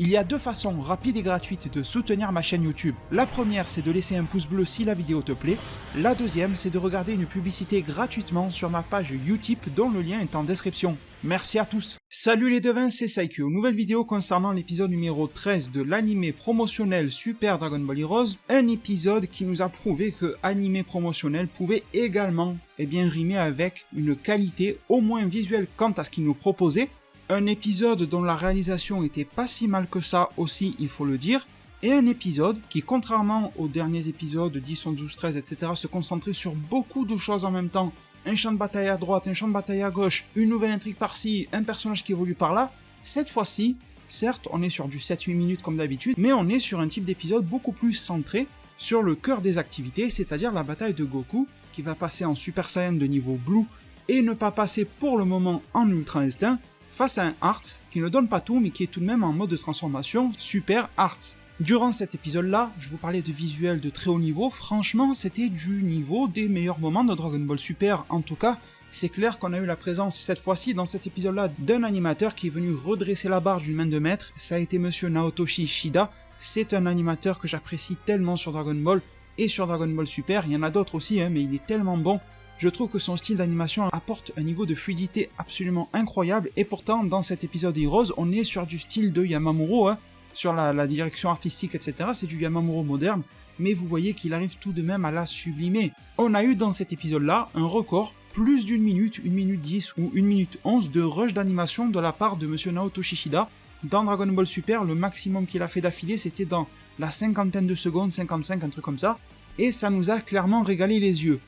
Il y a deux façons rapides et gratuites de soutenir ma chaîne YouTube. La première, c'est de laisser un pouce bleu si la vidéo te plaît. La deuxième, c'est de regarder une publicité gratuitement sur ma page Utip dont le lien est en description. Merci à tous. Salut les devins, c'est Saikyo. Nouvelle vidéo concernant l'épisode numéro 13 de l'animé promotionnel Super Dragon Ball Heroes. Un épisode qui nous a prouvé que animé promotionnel pouvait également rimer avec une qualité au moins visuelle quant à ce qu'il nous proposait. Un épisode dont la réalisation était pas si mal que ça aussi, il faut le dire, et un épisode qui, contrairement aux derniers épisodes 10, 11, 12, 13, etc., se concentrait sur beaucoup de choses en même temps. Un champ de bataille à droite, un champ de bataille à gauche, une nouvelle intrigue par-ci, un personnage qui évolue par-là. Cette fois-ci, certes, on est sur du 7-8 minutes comme d'habitude, mais on est sur un type d'épisode beaucoup plus centré sur le cœur des activités, c'est-à-dire la bataille de Goku, qui va passer en Super Saiyan de niveau Blue, et ne pas passer pour le moment en Ultra Instinct, face à un Hearts qui ne donne pas tout mais qui est tout de même en mode de transformation Super Hearts. Durant cet épisode-là, je vous parlais de visuels de très haut niveau, franchement c'était du niveau des meilleurs moments de Dragon Ball Super. En tout cas, c'est clair qu'on a eu la présence cette fois-ci dans cet épisode-là d'un animateur qui est venu redresser la barre d'une main de maître, ça a été monsieur Naotoshi Shida. C'est un animateur que j'apprécie tellement sur Dragon Ball et sur Dragon Ball Super, il y en a d'autres aussi mais il est tellement bon. Je trouve que son style d'animation apporte un niveau de fluidité absolument incroyable et pourtant dans cet épisode Heroes on est sur du style de Yamamuro, sur la direction artistique etc, c'est du Yamamuro moderne, mais vous voyez qu'il arrive tout de même à la sublimer. On a eu dans cet épisode là un record, plus d'une minute, 1 minute 10 ou 1 minute 11 de rush d'animation de la part de monsieur Naotoshi Shida. Dans Dragon Ball Super, le maximum qu'il a fait d'affilée c'était dans la cinquantaine de secondes, 55, un truc comme ça, et ça nous a clairement régalé les yeux.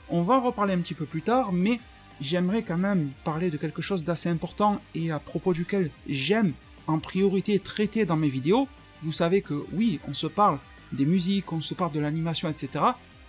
On va en reparler un petit peu plus tard, mais j'aimerais quand même parler de quelque chose d'assez important et à propos duquel j'aime en priorité traiter dans mes vidéos. Vous savez que oui, on se parle des musiques, on se parle de l'animation, etc.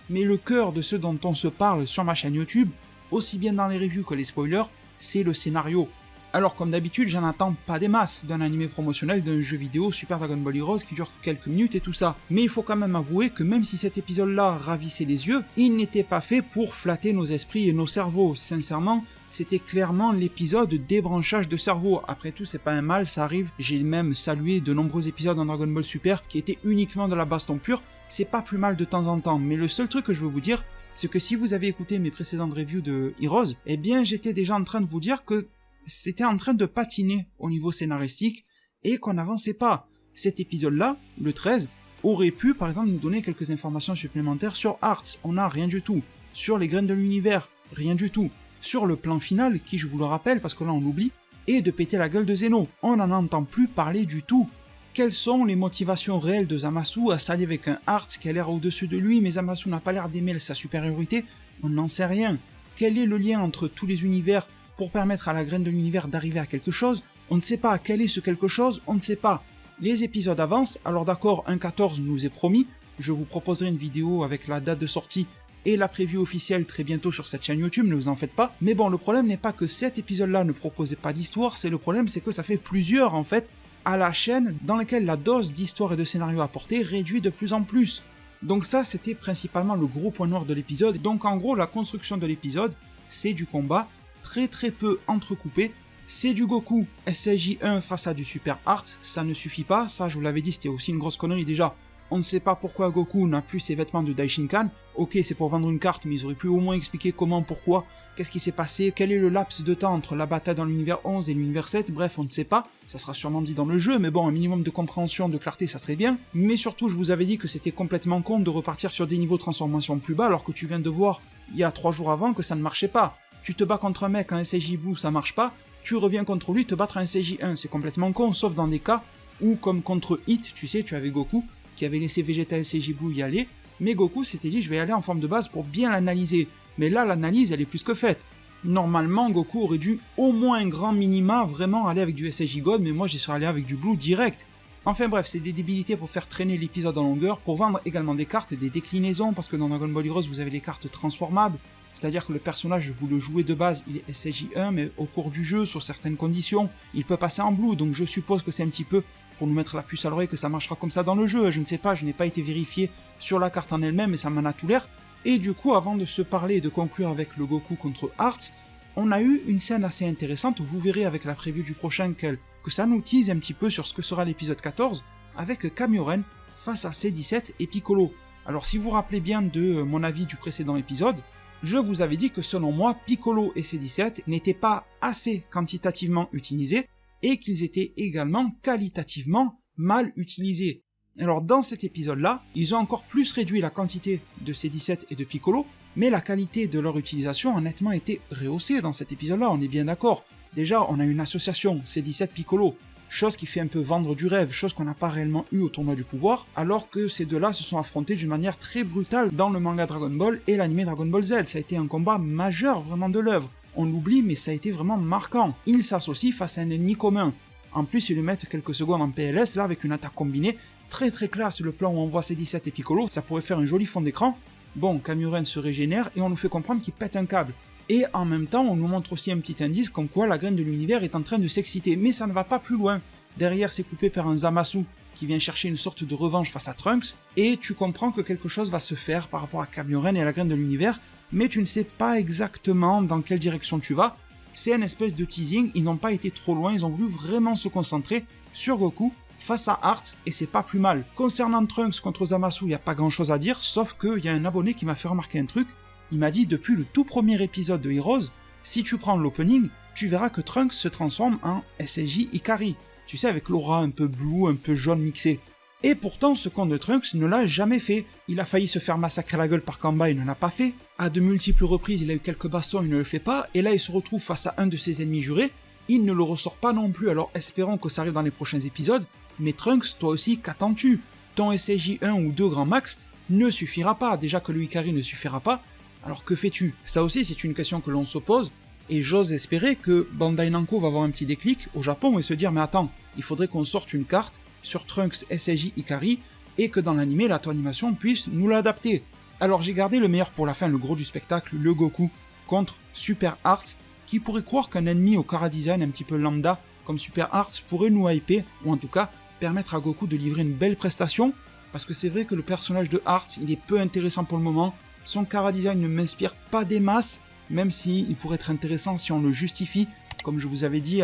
Mais le cœur de ce dont on se parle sur ma chaîne YouTube, aussi bien dans les reviews que les spoilers, c'est le scénario. Alors comme d'habitude, j'en attends pas des masses d'un animé promotionnel d'un jeu vidéo Super Dragon Ball Heroes qui dure quelques minutes et tout ça. Mais il faut quand même avouer que même si cet épisode-là ravissait les yeux, il n'était pas fait pour flatter nos esprits et nos cerveaux. Sincèrement, c'était clairement l'épisode débranchage de cerveau. Après tout, c'est pas un mal, ça arrive. J'ai même salué de nombreux épisodes dans Dragon Ball Super qui étaient uniquement de la baston pure. C'est pas plus mal de temps en temps, mais le seul truc que je veux vous dire, c'est que si vous avez écouté mes précédentes reviews de Heroes, eh bien j'étais déjà en train de vous dire que c'était en train de patiner au niveau scénaristique et qu'on n'avançait pas. Cet épisode-là, le 13, aurait pu par exemple nous donner quelques informations supplémentaires sur Hearts, on n'a rien du tout. Sur les graines de l'univers, rien du tout. Sur le plan final, qui je vous le rappelle parce que là on l'oublie, est de péter la gueule de Zeno. On n'en entend plus parler du tout. Quelles sont les motivations réelles de Zamasu à s'allier avec un Hearts qui a l'air au-dessus de lui, mais Zamasu n'a pas l'air d'aimer sa supériorité? On n'en sait rien. Quel est le lien entre tous les univers pour permettre à la graine de l'univers d'arriver à quelque chose? On ne sait pas. Quel est ce quelque chose? On ne sait pas. Les épisodes avancent, alors d'accord, un 14 nous est promis, je vous proposerai une vidéo avec la date de sortie et la preview officielle très bientôt sur cette chaîne YouTube, ne vous en faites pas. Mais bon, le problème n'est pas que cet épisode-là ne proposait pas d'histoire, c'est le problème, c'est que ça fait plusieurs en fait à la chaîne dans lesquelles la dose d'histoire et de scénario apportée réduit de plus en plus. Donc ça, c'était principalement le gros point noir de l'épisode. Donc en gros, la construction de l'épisode, c'est du combat très peu entrecoupé, c'est du Goku SLJ1 face à du Super Hearts, ça ne suffit pas, ça je vous l'avais dit c'était aussi une grosse connerie déjà, on ne sait pas pourquoi Goku n'a plus ses vêtements de Daishinkan, ok c'est pour vendre une carte mais ils auraient pu au moins expliquer comment, pourquoi, qu'est-ce qui s'est passé, quel est le laps de temps entre la bataille dans l'univers 11 et l'univers 7, bref on ne sait pas, ça sera sûrement dit dans le jeu, mais bon un minimum de compréhension, de clarté ça serait bien, mais surtout je vous avais dit que c'était complètement con de repartir sur des niveaux de transformation plus bas alors que tu viens de voir il y a 3 jours avant que ça ne marchait pas. Tu te bats contre un mec en SJ Blue, ça marche pas, tu reviens contre lui, te battre en SJ1, c'est complètement con, sauf dans des cas où, comme contre Hit, tu sais, tu avais Goku, qui avait laissé Vegeta SJ Blue y aller, mais Goku s'était dit, je vais y aller en forme de base pour bien l'analyser. Mais là, l'analyse, elle est plus que faite. Normalement, Goku aurait dû, au moins un grand minima, vraiment aller avec du SJ God, mais moi, j'y serais allé avec du Blue direct. Enfin bref, c'est des débilités pour faire traîner l'épisode en longueur, pour vendre également des cartes et des déclinaisons, parce que dans Dragon Ball Heroes, vous avez les cartes transformables, c'est-à-dire que le personnage, vous le jouez de base, il est SJ1, mais au cours du jeu, sur certaines conditions, il peut passer en Blue, donc je suppose que c'est un petit peu pour nous mettre la puce à l'oreille que ça marchera comme ça dans le jeu, je ne sais pas, je n'ai pas été vérifié sur la carte en elle-même, mais ça m'en a tout l'air. Et du coup, avant de se parler et de conclure avec le Goku contre Hearts, on a eu une scène assez intéressante, vous verrez avec la preview du prochain que que ça nous tease un petit peu sur ce que sera l'épisode 14 avec Kamioren face à C17 et Piccolo. Alors si vous vous rappelez bien de mon avis du précédent épisode, je vous avais dit que selon moi, Piccolo et C17 n'étaient pas assez quantitativement utilisés et qu'ils étaient également qualitativement mal utilisés. Alors dans cet épisode-là, ils ont encore plus réduit la quantité de C17 et de Piccolo, mais la qualité de leur utilisation a nettement été rehaussée dans cet épisode-là, on est bien d'accord. Déjà, on a une association C17 Piccolo, chose qui fait un peu vendre du rêve, chose qu'on n'a pas réellement eu au tournoi du pouvoir, alors que ces deux-là se sont affrontés d'une manière très brutale dans le manga Dragon Ball et l'anime Dragon Ball Z. Ça a été un combat majeur vraiment de l'œuvre. On l'oublie, mais ça a été vraiment marquant. Ils s'associent face à un ennemi commun. En plus, ils le mettent quelques secondes en PLS, là, avec une attaque combinée. Très très classe, le plan où on voit C17 et Piccolo, ça pourrait faire un joli fond d'écran. Bon, Kamioren se régénère et on nous fait comprendre qu'il pète un câble. Et en même temps, on nous montre aussi un petit indice comme quoi la graine de l'univers est en train de s'exciter, mais ça ne va pas plus loin. Derrière, c'est coupé par un Zamasu qui vient chercher une sorte de revanche face à Trunks, et tu comprends que quelque chose va se faire par rapport à Kamioren et à la graine de l'univers, mais tu ne sais pas exactement dans quelle direction tu vas. C'est un espèce de teasing, ils n'ont pas été trop loin, ils ont voulu vraiment se concentrer sur Goku face à Hearts, et c'est pas plus mal. Concernant Trunks contre Zamasu, il n'y a pas grand chose à dire, sauf qu'il y a un abonné qui m'a fait remarquer un truc. Il m'a dit, depuis le tout premier épisode de Heroes, si tu prends l'opening, tu verras que Trunks se transforme en SSJ Ikari. Tu sais, avec l'aura un peu blue, un peu jaune mixé. Et pourtant, ce con de Trunks ne l'a jamais fait. Il a failli se faire massacrer la gueule par Kamba, il ne l'a pas fait. À de multiples reprises, il a eu quelques bastons, il ne le fait pas. Et là, il se retrouve face à un de ses ennemis jurés. Il ne le ressort pas non plus, alors espérons que ça arrive dans les prochains épisodes. Mais Trunks, toi aussi, qu'attends-tu? Ton SSJ 1 ou 2 grand max ne suffira pas. Déjà que le Ikari ne suffira pas. Alors que fais-tu? Ça aussi, c'est une question que l'on se pose. Et j'ose espérer que Bandai Namco va avoir un petit déclic au Japon et se dire mais attends, il faudrait qu'on sorte une carte sur Trunks SSJ Ikari et que dans l'anime, la animation puisse nous l'adapter. Alors j'ai gardé le meilleur pour la fin, le gros du spectacle, le Goku contre Super Hearts, qui pourrait croire qu'un ennemi au chara-design un petit peu lambda comme Super Hearts pourrait nous hyper, ou en tout cas permettre à Goku de livrer une belle prestation, parce que c'est vrai que le personnage de Hearts, il est peu intéressant pour le moment, son chara-design ne m'inspire pas des masses, même s'il pourrait être intéressant si on le justifie, comme je vous avais dit,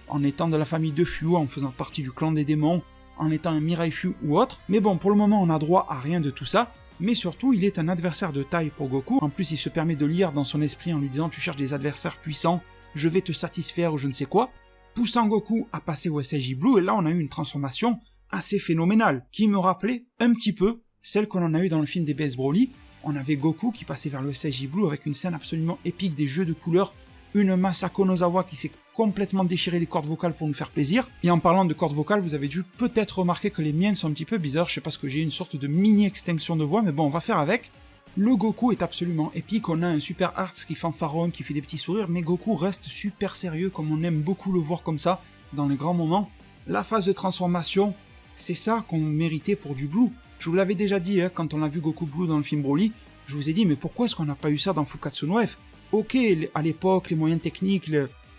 en étant de la famille de Fu, en faisant partie du clan des démons, en étant un Mirai Fu ou autre. Mais bon, pour le moment, on n'a droit à rien de tout ça, mais surtout, il est un adversaire de taille pour Goku. En plus, il se permet de lire dans son esprit en lui disant « Tu cherches des adversaires puissants, je vais te satisfaire » ou je ne sais quoi, poussant Goku à passer au SSJ Blue, et là, on a eu une transformation assez phénoménale, qui me rappelait un petit peu celle qu'on en a eu dans le film des BS Broly. On avait Goku qui passait vers le SSJ Blue avec une scène absolument épique, des jeux de couleurs, une Masako Nozawa qui s'est complètement déchiré les cordes vocales pour nous faire plaisir. Et en parlant de cordes vocales, vous avez dû peut-être remarquer que les miennes sont un petit peu bizarres, je sais pas ce que j'ai, une sorte de mini-extinction de voix, mais bon, on va faire avec. Le Goku est absolument épique, on a un Super Hearts qui fanfaronne, qui fait des petits sourires, mais Goku reste super sérieux, comme on aime beaucoup le voir comme ça, dans les grands moments. La phase de transformation, c'est ça qu'on méritait pour du Blue. Je vous l'avais déjà dit, quand on a vu Goku Blue dans le film Broly, je vous ai dit, mais pourquoi est-ce qu'on n'a pas eu ça dans Fukatsu no F? Ok, à l'époque, les moyens techniques,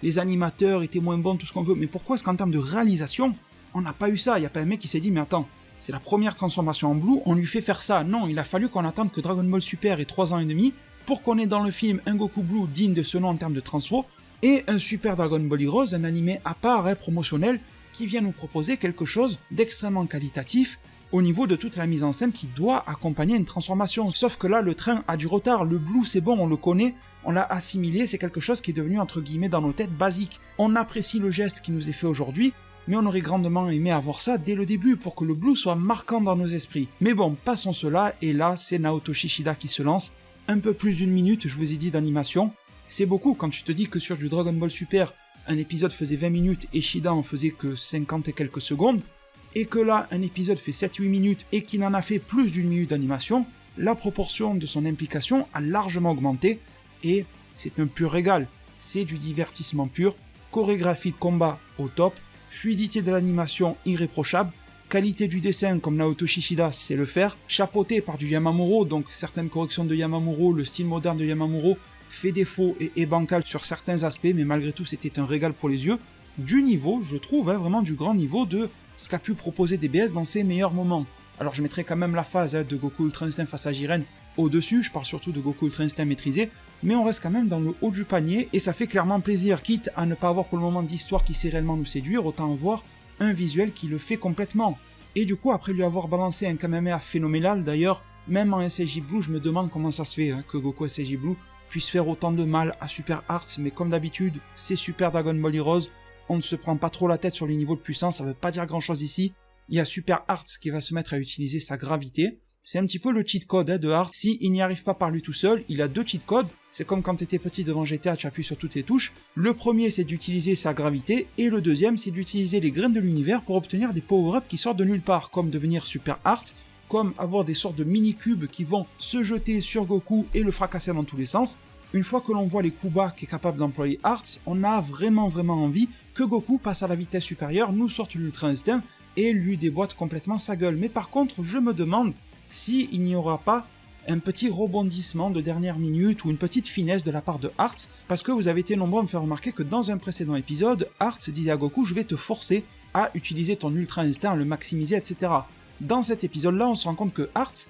les animateurs étaient moins bons, tout ce qu'on veut, mais pourquoi est-ce qu'en termes de réalisation, on n'a pas eu ça? Il n'y a pas un mec qui s'est dit, mais attends, c'est la première transformation en Blue, on lui fait faire ça. Non, il a fallu qu'on attende que Dragon Ball Super ait 3 ans et demi pour qu'on ait dans le film un Goku Blue digne de ce nom en termes de transfo, et un Super Dragon Ball Heroes, un animé à part, promotionnel, qui vient nous proposer quelque chose d'extrêmement qualitatif, au niveau de toute la mise en scène qui doit accompagner une transformation. Sauf que là, le train a du retard, le Blue c'est bon, on le connaît, on l'a assimilé, c'est quelque chose qui est devenu entre guillemets dans nos têtes basique. On apprécie le geste qui nous est fait aujourd'hui, mais on aurait grandement aimé avoir ça dès le début pour que le Blue soit marquant dans nos esprits. Mais bon, passons cela, et là c'est Naoto Shishida qui se lance, un peu plus d'une minute, je vous ai dit, d'animation. C'est beaucoup quand tu te dis que sur du Dragon Ball Super, un épisode faisait 20 minutes et Shida en faisait que 50 et quelques secondes, et que là, un épisode fait 7-8 minutes et qu'il en a fait plus d'une minute d'animation, la proportion de son implication a largement augmenté, et c'est un pur régal. C'est du divertissement pur, chorégraphie de combat au top, fluidité de l'animation irréprochable, qualité du dessin comme Naoto Shishida sait le faire, chapeauté par du Yamamuro, donc certaines corrections de Yamamuro, le style moderne de Yamamuro fait défaut et est bancal sur certains aspects, mais malgré tout c'était un régal pour les yeux, du niveau, je trouve, vraiment du grand niveau de ce qu'a pu proposer DBS dans ses meilleurs moments. Alors je mettrai quand même la phase de Goku Ultra Instinct face à Jiren au-dessus, je parle surtout de Goku Ultra Instinct maîtrisé, mais on reste quand même dans le haut du panier, et ça fait clairement plaisir, quitte à ne pas avoir pour le moment d'histoire qui sait réellement nous séduire, autant avoir un visuel qui le fait complètement. Et du coup, après lui avoir balancé un Kamehameha phénoménal, d'ailleurs, même en SSJ Blue, je me demande comment ça se fait que Goku SSJ Blue puisse faire autant de mal à Super Hearts, mais comme d'habitude, c'est Super Dragon Ball Heroes, on ne se prend pas trop la tête sur les niveaux de puissance, ça veut pas dire grand chose ici. Il y a Super Hearts qui va se mettre à utiliser sa gravité, c'est un petit peu le cheat code de Hearts, s'il n'y arrive pas par lui tout seul, il a 2 cheat codes, c'est comme quand tu étais petit devant GTA, tu appuies sur toutes les touches, le premier c'est d'utiliser sa gravité, et le deuxième c'est d'utiliser les graines de l'univers pour obtenir des power-ups qui sortent de nulle part, comme devenir Super Hearts, comme avoir des sortes de mini-cubes qui vont se jeter sur Goku et le fracasser dans tous les sens. Une fois que l'on voit les coups bas qu'est capable d'employer Hearts, on a vraiment envie que Goku passe à la vitesse supérieure, nous sorte l'Ultra Instinct et lui déboîte complètement sa gueule. Mais par contre, je me demande s'il n'y aura pas un petit rebondissement de dernière minute ou une petite finesse de la part de Hearts, parce que vous avez été nombreux à me faire remarquer que dans un précédent épisode, Hearts disait à Goku « je vais te forcer à utiliser ton Ultra Instinct, à le maximiser, etc. » Dans cet épisode-là, on se rend compte que Hearts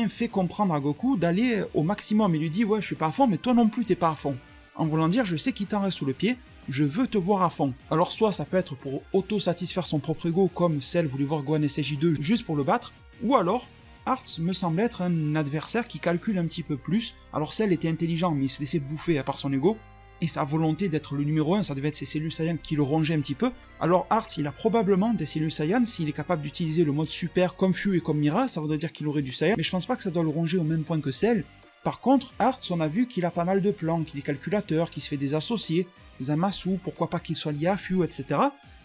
fait comprendre à Goku d'aller au maximum. Il lui dit « ouais, je suis pas à fond, mais toi non plus t'es pas à fond. » En voulant dire « je sais qu'il t'en reste sous le pied, je veux te voir à fond. » Alors soit ça peut être pour auto-satisfaire son propre ego, comme Cell voulait voir Gohan SSJ2 juste pour le battre, ou alors Hearts me semble être un adversaire qui calcule un petit peu plus. Alors Cell était intelligent, mais il se laissait bouffer par son ego, et sa volonté d'être le numéro 1, ça devait être ses cellules Saiyan qui le rongeaient un petit peu. Alors Hearts, il a probablement des cellules Saiyan, s'il est capable d'utiliser le mode super comme Fu et comme Mira, ça voudrait dire qu'il aurait du Saiyan, mais je pense pas que ça doit le ronger au même point que Cell. Par contre, Hearts, on a vu qu'il a pas mal de plans, qu'il est calculateur, qu'il se fait des associés, Zamasu, pourquoi pas qu'il soit lié à Fu, etc.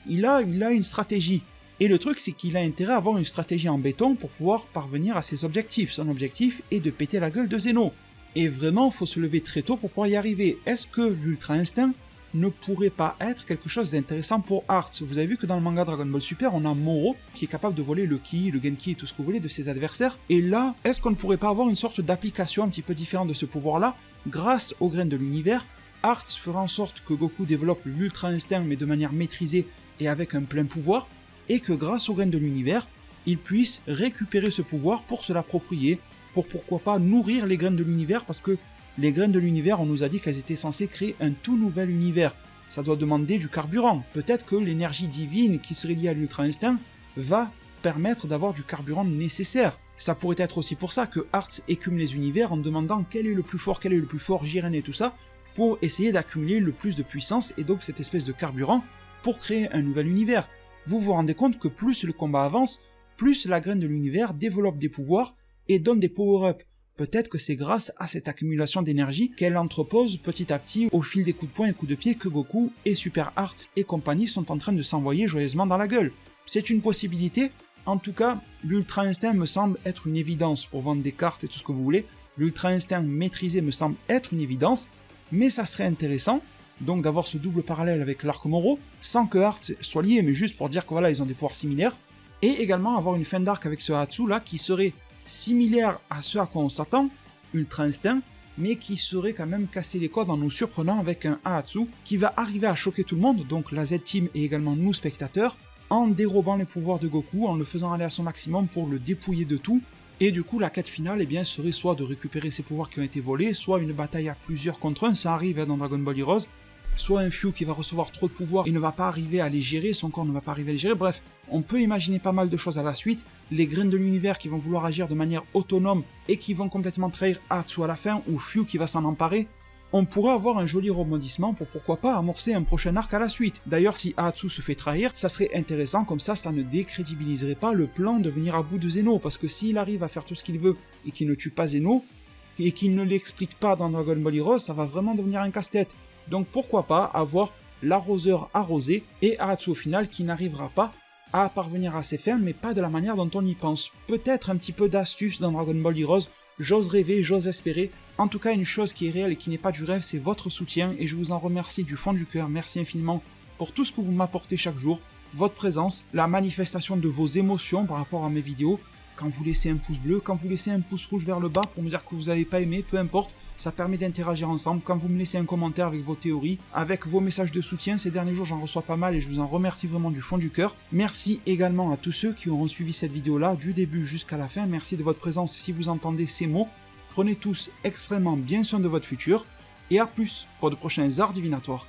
Il a une stratégie. Et le truc, c'est qu'il a intérêt à avoir une stratégie en béton pour pouvoir parvenir à ses objectifs. Son objectif est de péter la gueule de Zeno. Et vraiment, il faut se lever très tôt pour pouvoir y arriver. Est-ce que l'Ultra Instinct ne pourrait pas être quelque chose d'intéressant pour Hearts? Vous avez vu que dans le manga Dragon Ball Super, on a Moro qui est capable de voler le Ki, le Genki et tout ce que vous voulez de ses adversaires. Et là, est-ce qu'on ne pourrait pas avoir une sorte d'application un petit peu différente de ce pouvoir-là? Grâce aux graines de l'univers, Hearts fera en sorte que Goku développe l'Ultra Instinct mais de manière maîtrisée et avec un plein pouvoir, et que grâce aux graines de l'univers, il puisse récupérer ce pouvoir pour se l'approprier, pour pourquoi pas nourrir les graines de l'univers, parce que les graines de l'univers, on nous a dit qu'elles étaient censées créer un tout nouvel univers. Ça doit demander du carburant. Peut-être que l'énergie divine qui serait liée à l'Ultra Instinct va permettre d'avoir du carburant nécessaire. Ça pourrait être aussi pour ça que Hearts écume les univers en demandant quel est le plus fort, Jiren et tout ça, pour essayer d'accumuler le plus de puissance et donc cette espèce de carburant pour créer un nouvel univers. Vous vous rendez compte que plus le combat avance, plus la graine de l'univers développe des pouvoirs et donne des power-ups. Peut-être que c'est grâce à cette accumulation d'énergie qu'elle entrepose petit à petit au fil des coups de poing et coups de pied que Goku et Super Hearts et compagnie sont en train de s'envoyer joyeusement dans la gueule. C'est une possibilité, en tout cas, l'Ultra Instinct me semble être une évidence pour vendre des cartes et tout ce que vous voulez. L'Ultra Instinct maîtrisé me semble être une évidence, mais ça serait intéressant donc d'avoir ce double parallèle avec l'arc Moro, sans que Hearts soit lié, mais juste pour dire que voilà, ils ont des pouvoirs similaires, et également avoir une fin d'arc avec ce Hatsu là, qui serait similaire à ce à quoi on s'attend, Ultra Instinct, mais qui serait quand même casser les codes en nous surprenant avec un Hatsu qui va arriver à choquer tout le monde, donc la Z-Team et également nous spectateurs, en dérobant les pouvoirs de Goku, en le faisant aller à son maximum pour le dépouiller de tout, et du coup la quête finale serait soit de récupérer ses pouvoirs qui ont été volés, soit une bataille à plusieurs contre un, ça arrive dans Dragon Ball Heroes, soit un Fu qui va recevoir trop de pouvoir et ne va pas arriver à les gérer, son corps ne va pas arriver à les gérer, bref, on peut imaginer pas mal de choses à la suite, les graines de l'univers qui vont vouloir agir de manière autonome et qui vont complètement trahir Hatsu à la fin, ou Fu qui va s'en emparer, on pourrait avoir un joli rebondissement pour pourquoi pas amorcer un prochain arc à la suite. D'ailleurs, si Hatsu se fait trahir, ça serait intéressant, comme ça ne décrédibiliserait pas le plan de venir à bout de Zeno, parce que s'il arrive à faire tout ce qu'il veut et qu'il ne tue pas Zeno, et qu'il ne l'explique pas dans Dragon Ball Heroes, ça va vraiment devenir un casse-tête. Donc pourquoi pas avoir l'arroseur arrosé et Hatsu au final qui n'arrivera pas à parvenir à ses fins, mais pas de la manière dont on y pense. Peut-être un petit peu d'astuce dans Dragon Ball Heroes, j'ose rêver, j'ose espérer. En tout cas, une chose qui est réelle et qui n'est pas du rêve, c'est votre soutien, et je vous en remercie du fond du cœur, merci infiniment pour tout ce que vous m'apportez chaque jour, votre présence, la manifestation de vos émotions par rapport à mes vidéos, quand vous laissez un pouce bleu, quand vous laissez un pouce rouge vers le bas pour me dire que vous n'avez pas aimé, peu importe, ça permet d'interagir ensemble, quand vous me laissez un commentaire avec vos théories, avec vos messages de soutien, ces derniers jours j'en reçois pas mal et je vous en remercie vraiment du fond du cœur. Merci également à tous ceux qui auront suivi cette vidéo là, du début jusqu'à la fin, merci de votre présence si vous entendez ces mots, Prenez tous extrêmement bien soin de votre futur, et à plus pour de prochains arts divinatoires.